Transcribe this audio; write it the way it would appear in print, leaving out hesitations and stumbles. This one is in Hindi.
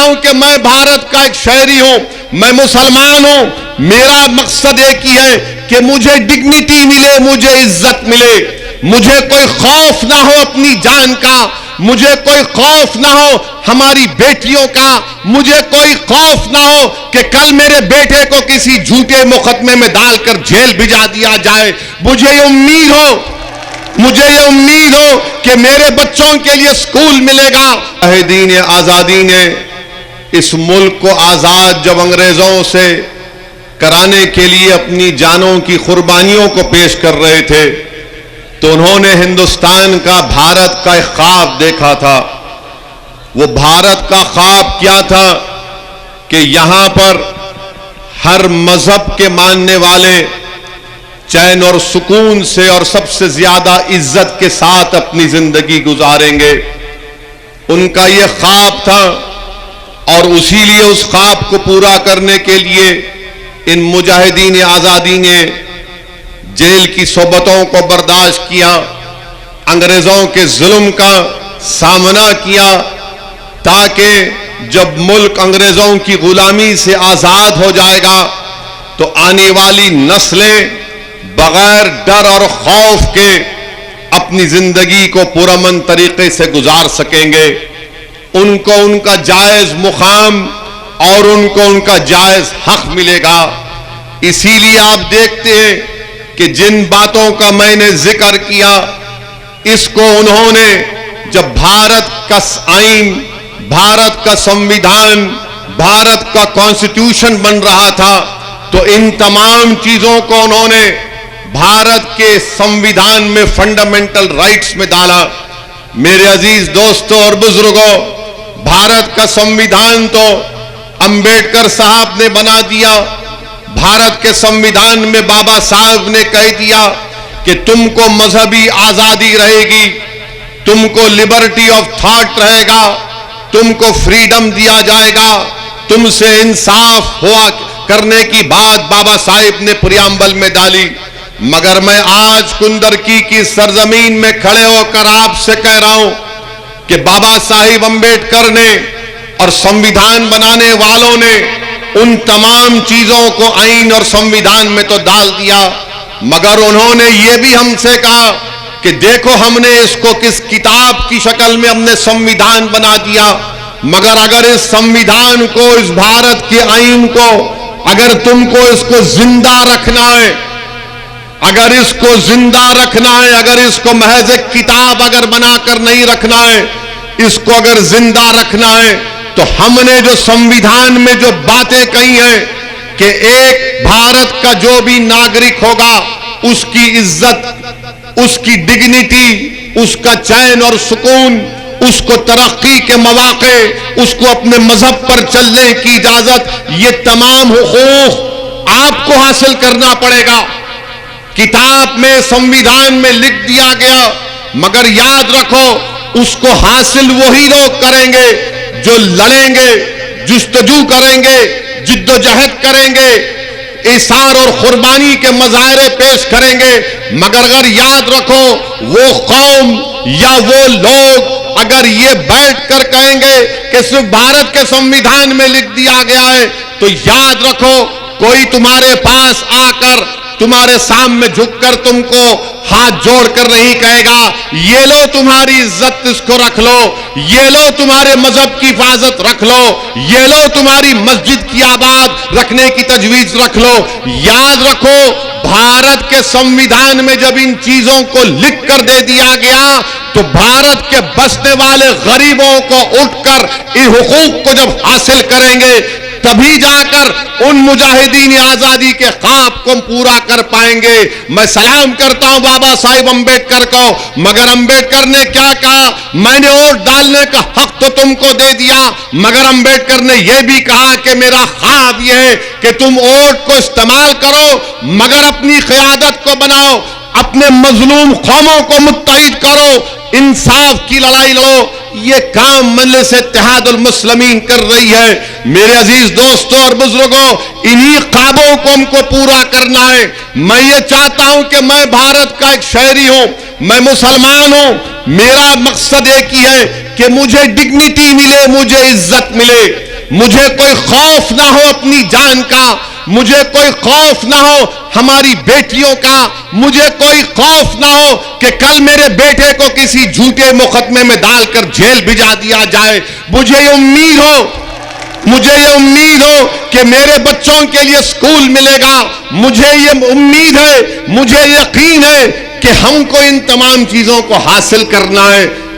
हूं कि मैं भारत का एक शहरी हूं, मैं मुसलमान हूं। मेरा मकसद एक ही है कि मुझे डिग्निटी मिले, मुझे इज्जत मिले, मुझे कोई खौफ ना हो अपनी जान का, मुझे कोई खौफ ना हो हमारी बेटियों का, मुझे कोई खौफ ना हो कि कल मेरे बेटे को किसी झूठे मुकदमे में डालकर जेल भिजा दिया जाए। मुझे ये उम्मीद हो कि मेरे बच्चों के लिए स्कूल मिलेगा। मुजाहिदीन आजादी ने इस मुल्क को आजाद जब अंग्रेजों से कराने के लिए अपनी जानों की कुर्बानियों को पेश कर रहे थे, तो उन्होंने हिंदुस्तान का, भारत का एक ख्वाब देखा था। वो भारत का ख्वाब क्या था कि यहां पर हर मजहब के मानने वाले चैन और सुकून से और सबसे ज्यादा इज्जत के साथ अपनी जिंदगी गुजारेंगे। उनका यह ख्वाब था और इसीलिए उस ख्वाब को पूरा करने के लिए इन मुजाहिदीन आजादी ने जेल की सोबतों को बर्दाश्त किया, अंग्रेजों के जुल्म का सामना किया, ताकि जब मुल्क अंग्रेजों की गुलामी से आजाद हो जाएगा तो आने वाली नस्लें बगैर डर और खौफ के अपनी जिंदगी को पुरअमन तरीके से गुजार सकेंगे। उनको उनका जायज मुकाम और उनको उनका जायज हक मिलेगा। इसीलिए आप देखते हैं कि जिन बातों का मैंने जिक्र किया, इसको उन्होंने जब भारत का आईन, भारत का संविधान, भारत का कॉन्स्टिट्यूशन बन रहा था, तो इन तमाम चीजों को उन्होंने भारत के संविधान में फंडामेंटल राइट्स में डाला। मेरे अजीज दोस्तों और बुजुर्गों, भारत का संविधान तो अंबेडकर साहब ने बना दिया। भारत के संविधान में बाबा साहब ने कह दिया कि तुमको मजहबी आजादी रहेगी, तुमको लिबर्टी ऑफ थॉट रहेगा, तुमको फ्रीडम दिया जाएगा, तुमसे इंसाफ हुआ करने की बात बाबा साहब ने प्रियम्बल में डाली। मगर मैं आज कुंदरकी की सरजमीन में खड़े होकर आपसे कह रहा हूं कि बाबा साहिब अंबेडकर ने और संविधान बनाने वालों ने उन तमाम चीजों को आईन और संविधान में तो डाल दिया, मगर उन्होंने ये भी हमसे कहा कि देखो हमने इसको किस किताब की शक्ल में हमने संविधान बना दिया, मगर अगर इस संविधान को, इस भारत के आईन को अगर तुमको इसको जिंदा रखना है, अगर इसको जिंदा रखना है, अगर इसको महज एक किताब अगर बनाकर नहीं रखना है, इसको अगर जिंदा रखना है, तो हमने जो संविधान में जो बातें कही हैं कि एक भारत का जो भी नागरिक होगा उसकी इज्जत, उसकी डिग्निटी, उसका चैन और सुकून, उसको तरक्की के मौके, उसको अपने मजहब पर चलने की इजाजत, ये तमाम हुकूक आपको हासिल करना पड़ेगा। किताब में, संविधान में लिख दिया गया, मगर याद रखो उसको हासिल वही लोग करेंगे जो लड़ेंगे, जुस्तजू करेंगे, जिद्दोजहद करेंगे, इसार और कुर्बानी के मजाहरे पेश करेंगे। मगर अगर याद रखो वो कौम या वो लोग अगर ये बैठ कर कहेंगे कि सिर्फ भारत के संविधान में लिख दिया गया है, तो याद रखो कोई तुम्हारे पास आकर तुम्हारे सामने झुककर तुमको हाथ जोड़कर नहीं कहेगा ये लो तुम्हारी इज्जत, इसको रख लो, ये लो तुम्हारे मजहब की हिफाजत रख लो, ये लो तुम्हारी मस्जिद की आबाद रखने की तजवीज रख लो। याद रखो भारत के संविधान में जब इन चीजों को लिख कर दे दिया गया, तो भारत के बसने वाले गरीबों को उठकर इन हुकूक को जब हासिल करेंगे, तभी जाकर उन मुजाहिदीन आजादी के ख्वाब को पूरा कर पाएंगे। मैं सलाम करता हूं बाबा साहिब अंबेडकर को, मगर अंबेडकर ने क्या कहा, मैंने वोट डालने का हक तो तुमको दे दिया, मगर अंबेडकर ने यह भी कहा कि मेरा ख्वाब यह है कि तुम वोट को इस्तेमाल करो, मगर अपनी क़यादत को बनाओ, अपने मजलूम कौमों को मुत्तहिद करो, इंसाफ की लड़ाई लड़ो। ये काम मजलिस इत्तेहादुल मुस्लिमीन कर रही है। मेरे अजीज दोस्तों और बुजुर्गों, इन्हीं ख्वाबों को हमको पूरा करना है। मैं ये चाहता हूं कि मैं भारत का एक शहरी हूं, मैं मुसलमान हूं, मेरा मकसद एक ही है कि मुझे डिग्निटी मिले, मुझे इज्जत मिले, मुझे कोई खौफ ना हो अपनी जान का, मुझे कोई खौफ ना हो हमारी बेटियों का, मुझे कोई खौफ ना हो कि कल मेरे बेटे को किसी झूठे मुकदमे में डालकर जेल भिजा दिया जाए। मुझे ये उम्मीद हो कि मेरे बच्चों के लिए स्कूल मिलेगा। मुझे ये उम्मीद है, मुझे यकीन है कि हमको इन तमाम चीजों को हासिल करना है।